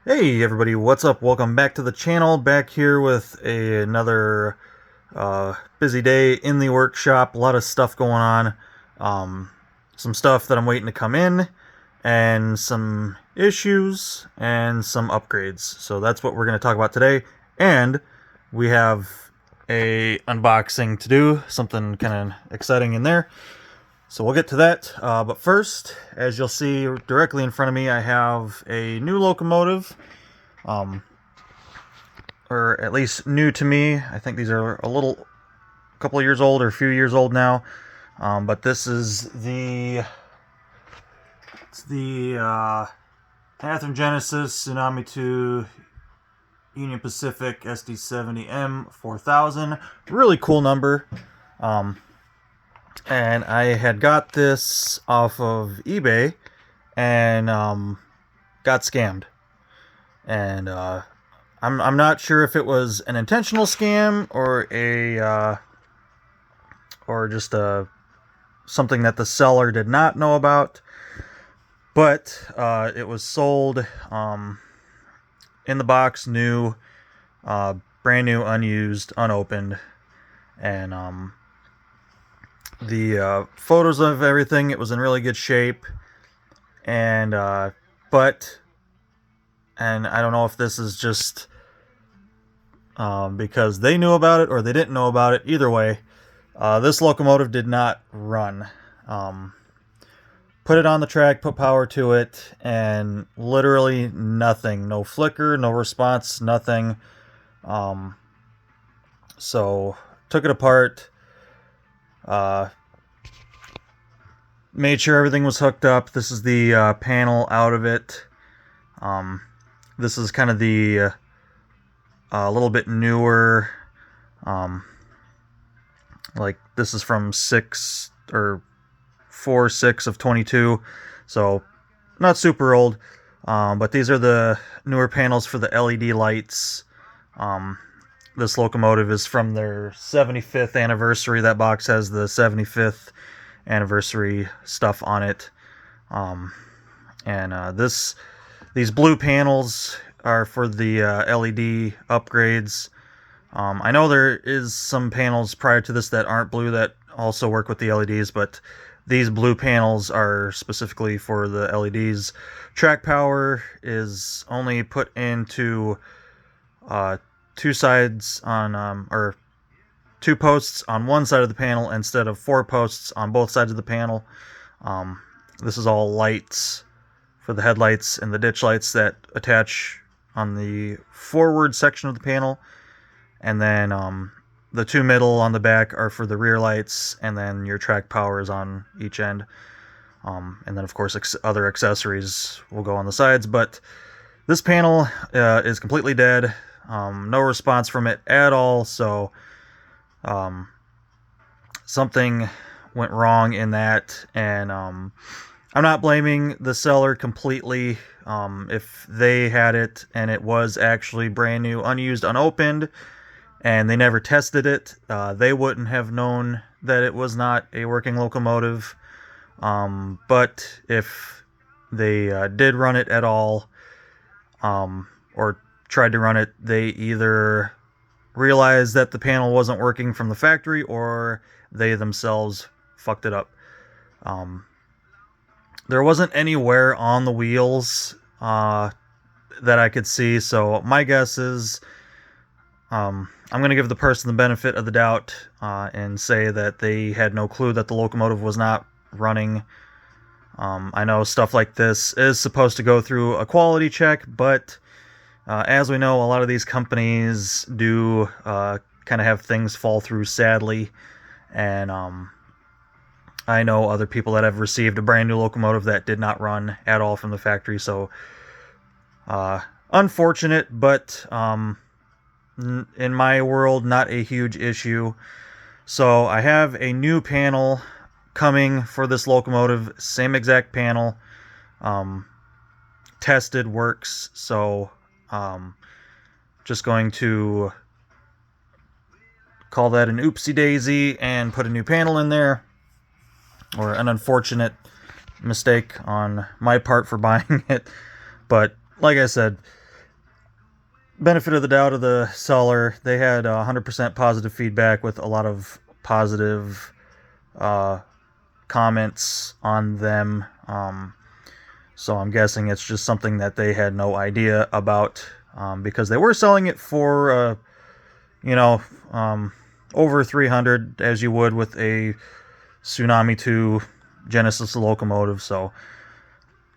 Hey everybody, what's up? Welcome back to the channel. Back here with another busy day in the workshop. A lot of stuff going on. Some stuff that I'm waiting to come in, and some issues, and some upgrades. So that's what we're going to talk about today. And we have a unboxing to do, something kind of exciting in there. So we'll get to that, but first, as you'll see directly in front of me, I have a new locomotive, or at least new to me. I think these are a couple of years old or a few years old now, but this is the Catherine Genesis Tsunami 2 Union Pacific SD70M 4000. Really cool number. And I had got this off of eBay and got scammed. And I'm not sure if it was an intentional scam or just something that the seller did not know about. But it was sold in the box, new, brand new, unused, unopened, and the photos of everything, it was in really good shape. And but I don't know if this is just because they knew about it or they didn't know about it. Either way, this locomotive did not run. Put it on the track, put power to it, and literally nothing. No flicker, no response, nothing. So took it apart. Made sure everything was hooked up. This is the panel out of it. This is kind of the little bit newer. Like this is from 4/6 of 22, so not super old. But these are the newer panels for the LED lights. This locomotive is from their 75th anniversary. That box has the 75th anniversary stuff on it. These blue panels are for the LED upgrades. I know there is some panels prior to this that aren't blue that also work with the LEDs, but these blue panels are specifically for the LEDs. Track power is only put into two sides on, or two posts on one side of the panel instead of four posts on both sides of the panel. This is all lights for the headlights and the ditch lights that attach on the forward section of the panel. And then the two middle on the back are for the rear lights, and then your track power is on each end. And then, of course, other accessories will go on the sides. But this panel is completely dead. No response from it at all. So something went wrong in that. And I'm not blaming the seller completely. If they had it and it was actually brand new, unused, unopened, and they never tested it, they wouldn't have known that it was not a working locomotive. But if they did run it at all, or tried to run it, they either realized that the panel wasn't working from the factory, or they themselves fucked it up. There wasn't any wear on the wheels that I could see, so my guess is I'm going to give the person the benefit of the doubt and say that they had no clue that the locomotive was not running. I know stuff like this is supposed to go through a quality check, but as we know, a lot of these companies do kind of have things fall through, sadly. And I know other people that have received a brand new locomotive that did not run at all from the factory. So unfortunate, but in my world, not a huge issue. So I have a new panel coming for this locomotive, same exact panel, tested, works. So just going to call that an oopsie daisy and put a new panel in there, or an unfortunate mistake on my part for buying it. But like I said, benefit of the doubt of the seller. They had 100% positive feedback with a lot of positive comments on them. So I'm guessing it's just something that they had no idea about, because they were selling it for, over 300, as you would with a Tsunami 2 Genesis locomotive. So,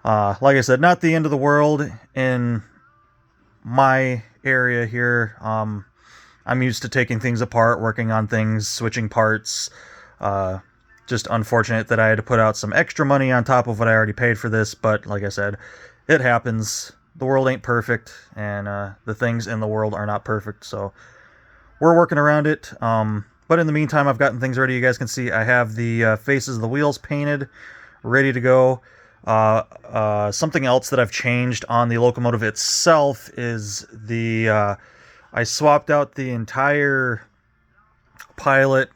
like I said, not the end of the world in my area here. I'm used to taking things apart, working on things, switching parts. Just unfortunate that I had to put out some extra money on top of what I already paid for this, but like I said, it happens. The world ain't perfect, and the things in the world are not perfect, so we're working around it. But in the meantime, I've gotten things ready. You guys can see I have the faces of the wheels painted, ready to go. Something else that I've changed on the locomotive itself is I swapped out the entire pilot,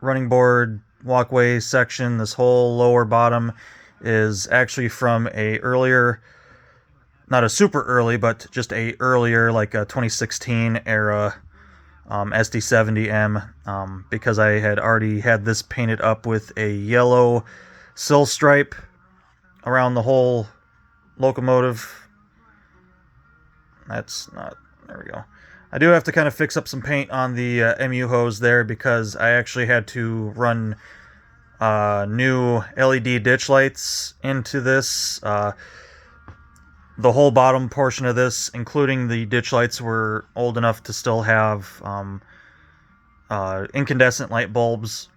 running board, walkway section. This whole lower bottom is actually from a earlier, not a super early, but just a earlier, like a 2016 era SD70M, because I had already had this painted up with a yellow sill stripe around the whole locomotive. That's not, there we go. I do have to kind of fix up some paint on the MU hose there, because I actually had to run new LED ditch lights into this. The whole bottom portion of this, including the ditch lights, were old enough to still have incandescent light bulbs.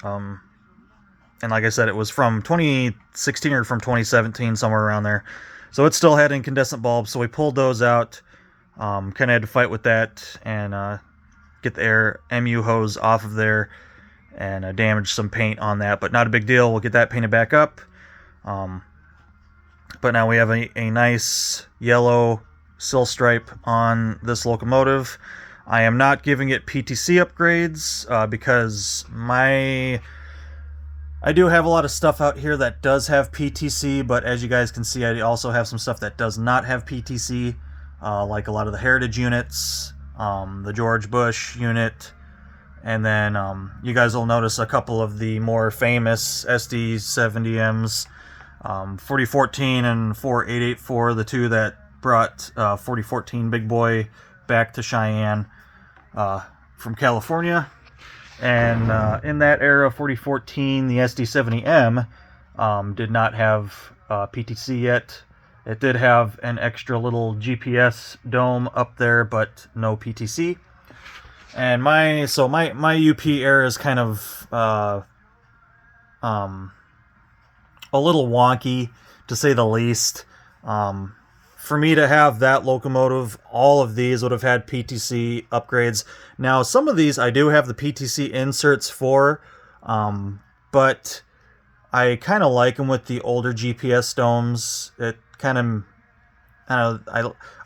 And like I said, it was from 2016 or from 2017, somewhere around there. So it still had incandescent bulbs, so we pulled those out. Kind of had to fight with that and get the MU hose off of there, and damage some paint on that, but not a big deal. We'll get that painted back up. But now we have a nice yellow sill stripe on this locomotive. I am not giving it PTC upgrades because I do have a lot of stuff out here that does have PTC, but as you guys can see, I also have some stuff that does not have PTC, like a lot of the Heritage units, the George Bush unit, and then you guys will notice a couple of the more famous SD70Ms, 4014 and 4884, the two that brought 4014 Big Boy back to Cheyenne from California. And in that era, 4014, the SD70M did not have PTC yet. It did have an extra little GPS dome up there, but no PTC. And my UP era is kind of a little wonky, to say the least. For me to have that locomotive, all of these would have had PTC upgrades. Now, some of these I do have the PTC inserts for, but I kind of like them with the older GPS domes. It kind of, I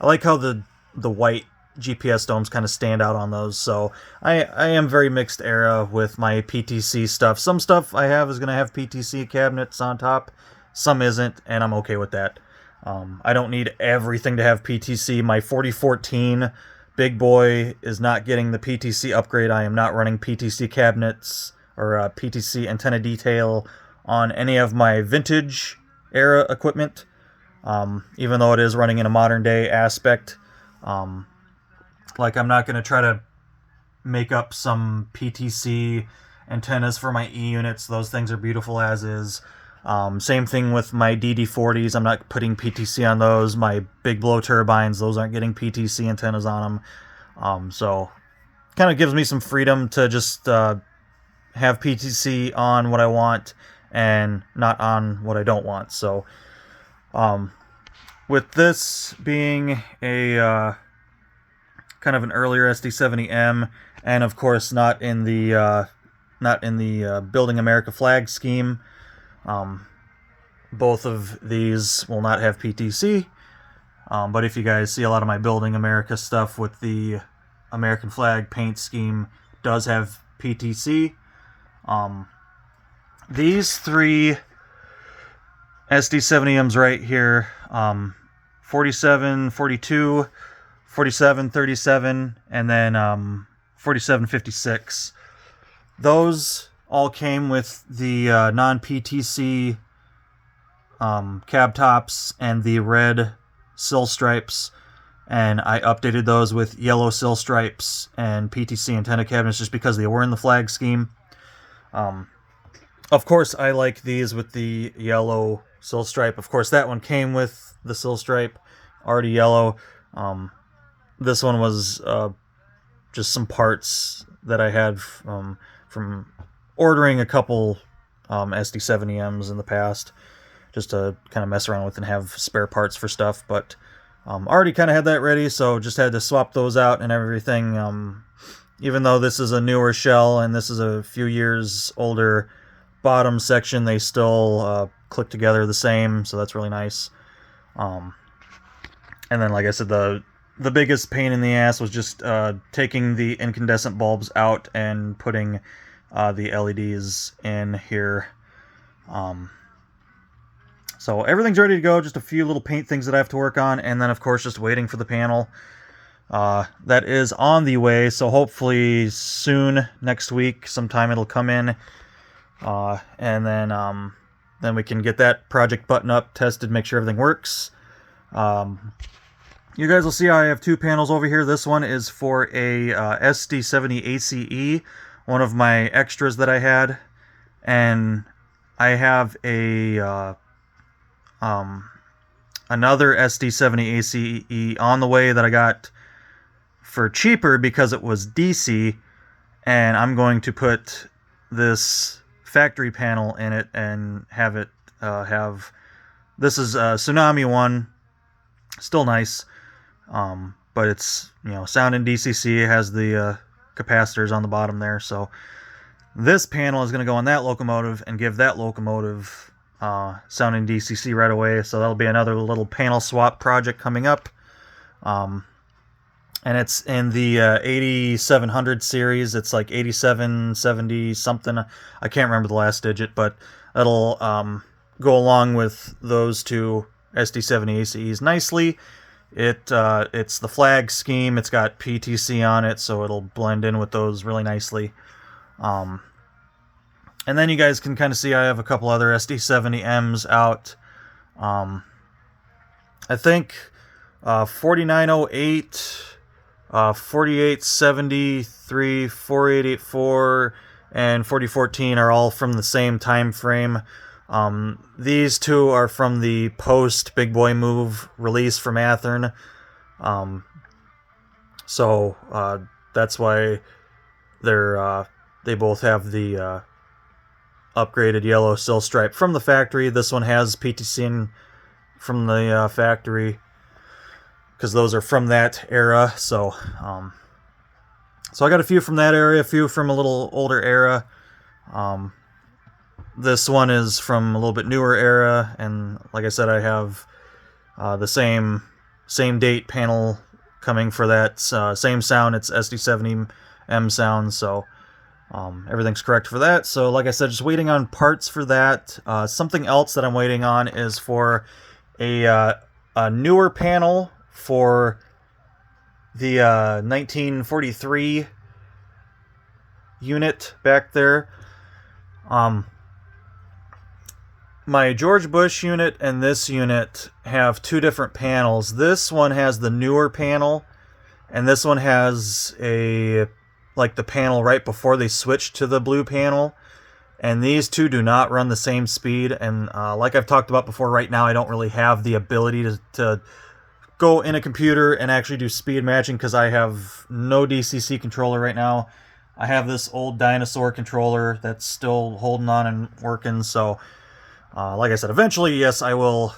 like how the white GPS domes kind of stand out on those. So I am very mixed era with my PTC stuff. Some stuff I have is going to have PTC cabinets on top, some isn't, and I'm okay with that. I don't need everything to have PTC. My 4014 Big Boy is not getting the PTC upgrade. I am not running PTC cabinets or PTC antenna detail on any of my vintage era equipment, even though it is running in a modern day aspect. Like, I'm not going to try to make up some PTC antennas for my E units. Those things are beautiful as is. Same thing with my DD40s. I'm not putting PTC on those. My big blow turbines, those aren't getting PTC antennas on them. So kind of gives me some freedom to just have PTC on what I want and not on what I don't want. So with this being a kind of an earlier SD70M, and of course not in the Building America flag scheme, both of these will not have PTC, but if you guys see, a lot of my Building America stuff with the American flag paint scheme does have PTC. These three SD70Ms right here, 47, 42, 4737, and then 4756. Those all came with the non-PTC cab tops and the red sill stripes, and I updated those with yellow sill stripes and PTC antenna cabinets just because they were in the flag scheme. Of course, I like these with the yellow sill stripe. Of course, that one came with the sill stripe, already yellow. This one was just some parts that I had from ordering a couple SD70Ms in the past, just to kind of mess around with and have spare parts for stuff. But already kind of had that ready, so just had to swap those out and everything. Even though this is a newer shell and this is a few years older bottom section, they still click together the same, so that's really nice. And then, like I said, the biggest pain in the ass was just taking the incandescent bulbs out and putting the LEDs in here. So everything's ready to go, just a few little paint things that I have to work on, and then of course just waiting for the panel. That is on the way, so hopefully soon, next week, sometime it'll come in. And then we can get that project button up, tested, make sure everything works. You guys will see I have two panels over here. This one is for a SD70 ACE, one of my extras that I had, and I have a another SD70 ACE on the way that I got for cheaper because it was DC, and I'm going to put this factory panel in it and have it have, this is a Tsunami one, still nice, but it's, you know, sound in DCC. It has the capacitors on the bottom there, so this panel is going to go on that locomotive and give that locomotive sound in DCC right away. So that'll be another little panel swap project coming up. And it's in the 8700 series. It's like 8770 something. I can't remember the last digit, but it'll go along with those two SD70 ACEs nicely. It's the flag scheme. It's got PTC on it, so it'll blend in with those really nicely. And then you guys can kind of see I have a couple other SD70Ms out. I think 4908, 4873, 4884, and 4014 are all from the same time frame. These two are from the post Big Boy Move release from Athearn. So that's why they both have the upgraded yellow sill stripe from the factory. This one has PTC from the factory because those are from that era. So so I got a few from that area, a few from a little older era. This one is from a little bit newer era, and like I said, I have the same date panel coming for that same sound. It's SD70M sound, so everything's correct for that. So like I said, just waiting on parts for that. Something else that I'm waiting on is for a newer panel for the 1943 unit back there. My George Bush unit and this unit have two different panels. This one has the newer panel, and this one has like the panel right before they switched to the blue panel. And these two do not run the same speed. And like I've talked about before, right now I don't really have the ability to go in a computer and actually do speed matching because I have no DCC controller right now. I have this old dinosaur controller that's still holding on and working. So like I said, eventually, yes, I will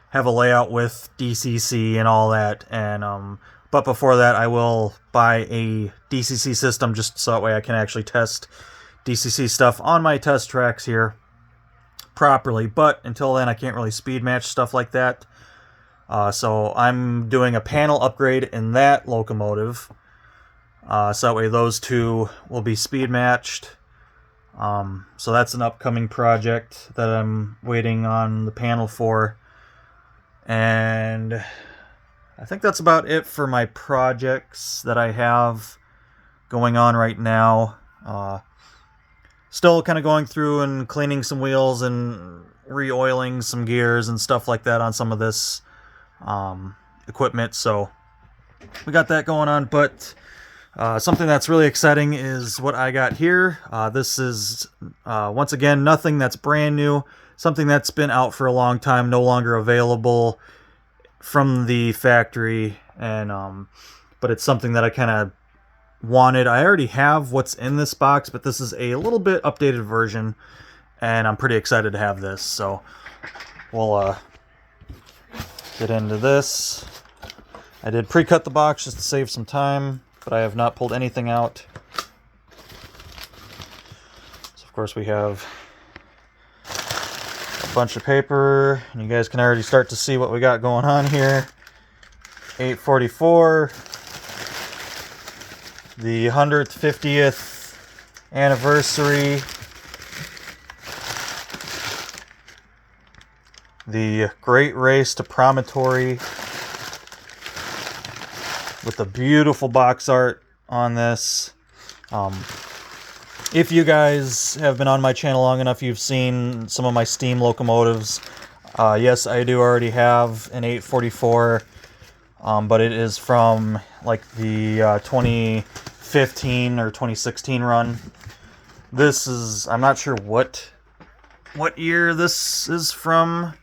have a layout with DCC and all that. And but before that, I will buy a DCC system just so that way I can actually test DCC stuff on my test tracks here properly. But until then, I can't really speed match stuff like that. So I'm doing a panel upgrade in that locomotive. So that way those two will be speed matched. So that's an upcoming project that I'm waiting on the panel for. And I think that's about it for my projects that I have going on right now. Still kind of going through and cleaning some wheels and re-oiling some gears and stuff like that on some of this equipment. So we got that going on, but something that's really exciting is what I got here. This is, once again, nothing that's brand new. Something that's been out for a long time, no longer available from the factory, and but it's something that I kind of wanted. I already have what's in this box, but this is a little bit updated version, and I'm pretty excited to have this. So we'll get into this. I did pre-cut the box just to save some time, but I have not pulled anything out. So of course we have a bunch of paper, and you guys can already start to see what we got going on here. 844, the 150th anniversary, the Great Race to Promontory, with the beautiful box art on this. If you guys have been on my channel long enough, you've seen some of my steam locomotives. Yes, I do already have an 844, but it is from like the 2015 or 2016 run. This is, I'm not sure what year this is from.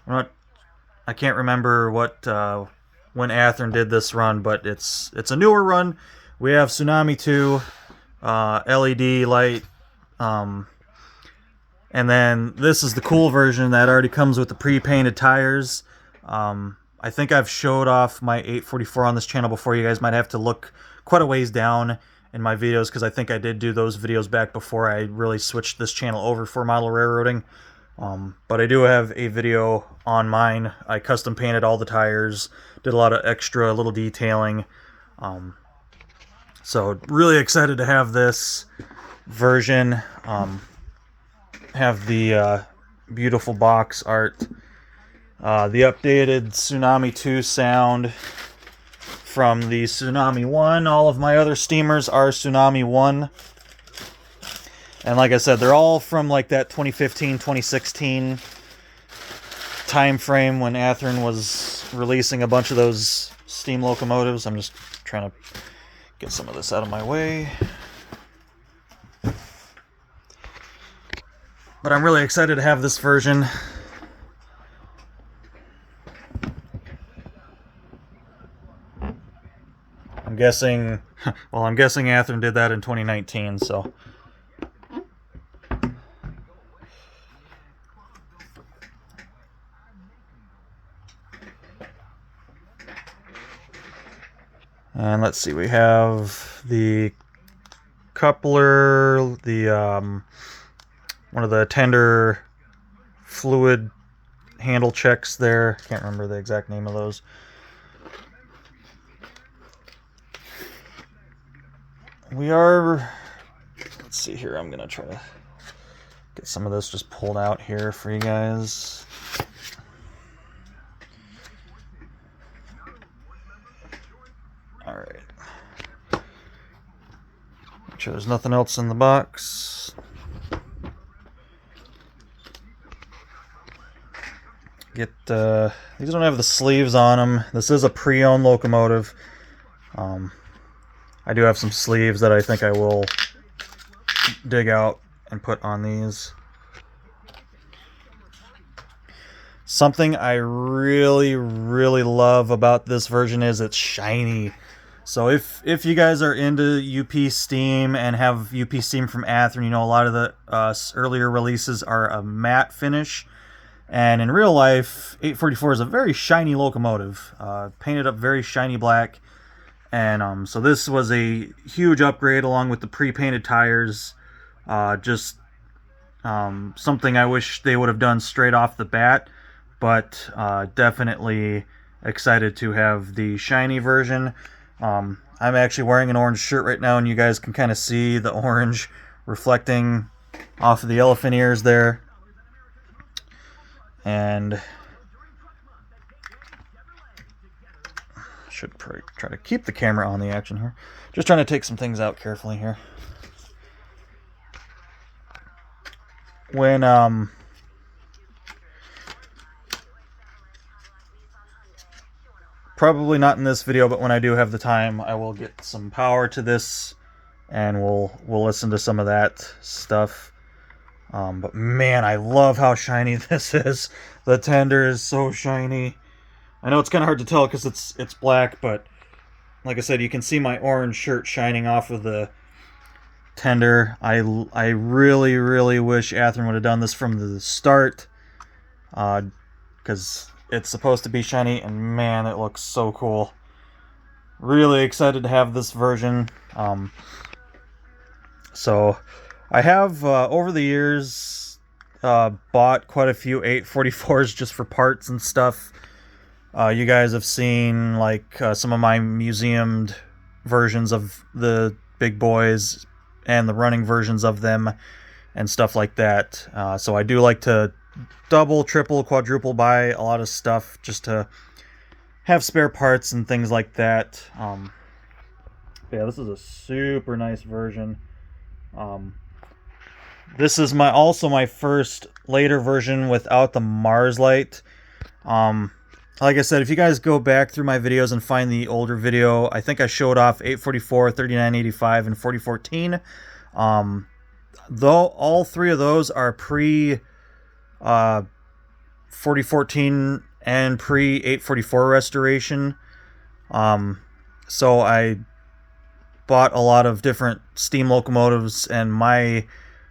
I can't remember what when Athearn did this run, but it's a newer run. We have Tsunami 2, LED light, and then this is the cool version that already comes with the pre-painted tires. I think I've showed off my 844 on this channel before. You guys might have to look quite a ways down in my videos, because I think I did do those videos back before I really switched this channel over for model railroading. But I do have a video on mine. I custom painted all the tires, did a lot of extra little detailing. So really excited to have this version. Have the beautiful box art. The updated Tsunami 2 sound from the Tsunami 1. All of my other steamers are Tsunami 1. And like I said, they're all from like that 2015, 2016 time frame when Athearn was releasing a bunch of those steam locomotives. I'm just trying to get some of this out of my way. But I'm really excited to have this version. I'm guessing, well, I'm guessing Athearn did that in 2019, so. And let's see, we have the coupler, the one of the tender fluid handle checks there. Can't remember the exact name of those. We are, let's see here, I'm gonna try to get some of this just pulled out here for you guys. Alright. Make sure there's nothing else in the box. Get, these don't have the sleeves on them. This is a pre-owned locomotive. I do have some sleeves that I think I will dig out and put on these. Something I really, really love about this version is it's shiny. So if you guys are into UP Steam and have UP Steam from Athearn, you know a lot of the earlier releases are a matte finish. And in real life, 844 is a very shiny locomotive, painted up very shiny black. And so this was a huge upgrade along with the pre-painted tires. Just something I wish they would have done straight off the bat. But definitely excited to have the shiny version. I'm actually wearing an orange shirt right now, and you guys can kind of see the orange reflecting off of the elephant ears there. And Should probably try to keep the camera on the action here. Just trying to take some things out carefully here. When probably not in this video, but when I do have the time, I will get some power to this, and we'll listen to some of that stuff. But man, I love how shiny this is. The tender is so shiny. I know it's kind of hard to tell because it's black, but like I said, you can see my orange shirt shining off of the tender. I really, really wish Athearn would have done this from the start, because it's supposed to be shiny, and man, it looks so cool. Really excited to have this version. So I have over the years bought quite a few 844s just for parts and stuff. You guys have seen like some of my museumed versions of the big boys and the running versions of them and stuff like that. So I do like to double, triple, quadruple buy a lot of stuff just to have spare parts and things like that. Yeah, this is a super nice version. This is also my first later version without the Mars light. Like I said, if you guys go back through my videos and find the older video, I think I showed off 844, 3985, and 4014. Though all three of those are pre 4014 and pre 844 restoration. So I bought a lot of different steam locomotives, and my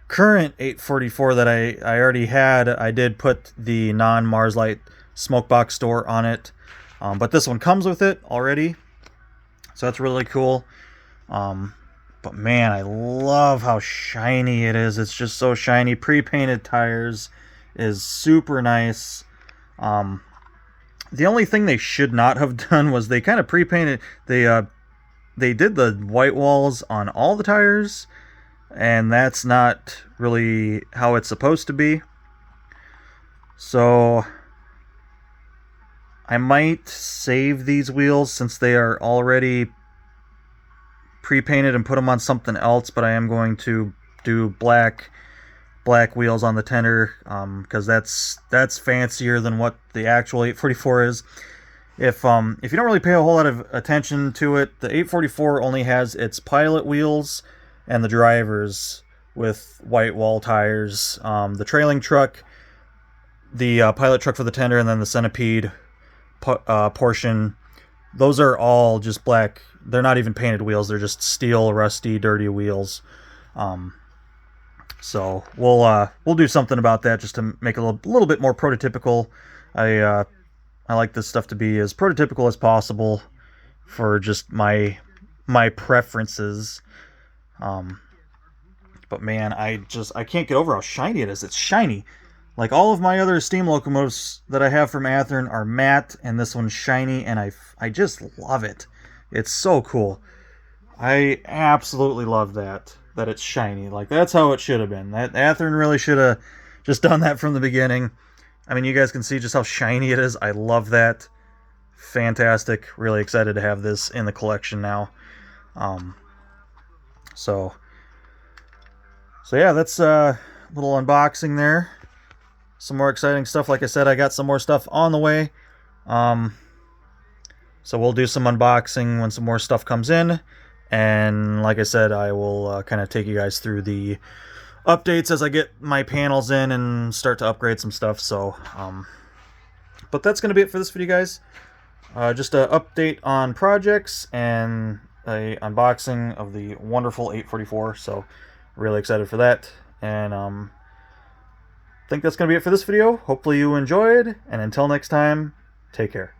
current 844 that I already had, I did put the non-Mars light smoke box door on it, but this one comes with it already, so that's really cool. But man, I love how shiny it is. It's just so shiny. Pre-painted tires is super nice. The only thing they should not have done was they kind of pre-painted, they did the white walls on all the tires, and that's not really how it's supposed to be. So I might save these wheels since they are already pre-painted and put them on something else, but I am going to do black wheels on the tender, because that's fancier than what the actual 844 is. If you don't really pay a whole lot of attention to it, the 844 only has its pilot wheels and the drivers with white wall tires. The trailing truck, the pilot truck for the tender, and then the centipede portion, those are all just black. They're not even painted wheels. They're just steel, rusty, dirty wheels. So we'll do something about that just to make it a little bit more prototypical. I like this stuff to be as prototypical as possible for just my preferences. But man, I can't get over how shiny it is. It's shiny. Like all of my other steam locomotives that I have from Athearn are matte, and this one's shiny, and I just love it. It's so cool. I absolutely love that it's shiny. Like, that's how it should have been. That Athearn really should have just done that from the beginning. I mean, you guys can see just how shiny it is. I love that. Fantastic. Really excited to have this in the collection now. So yeah, that's a little unboxing there. Some more exciting stuff. Like I said, I got some more stuff on the way. So we'll do some unboxing when some more stuff comes in. And like I said, I will kind of take you guys through the updates as I get my panels in and start to upgrade some stuff. So, but that's going to be it for this video, guys. Just an update on projects and a unboxing of the wonderful 844. So really excited for that. And I think that's going to be it for this video. Hopefully you enjoyed, and until next time, take care.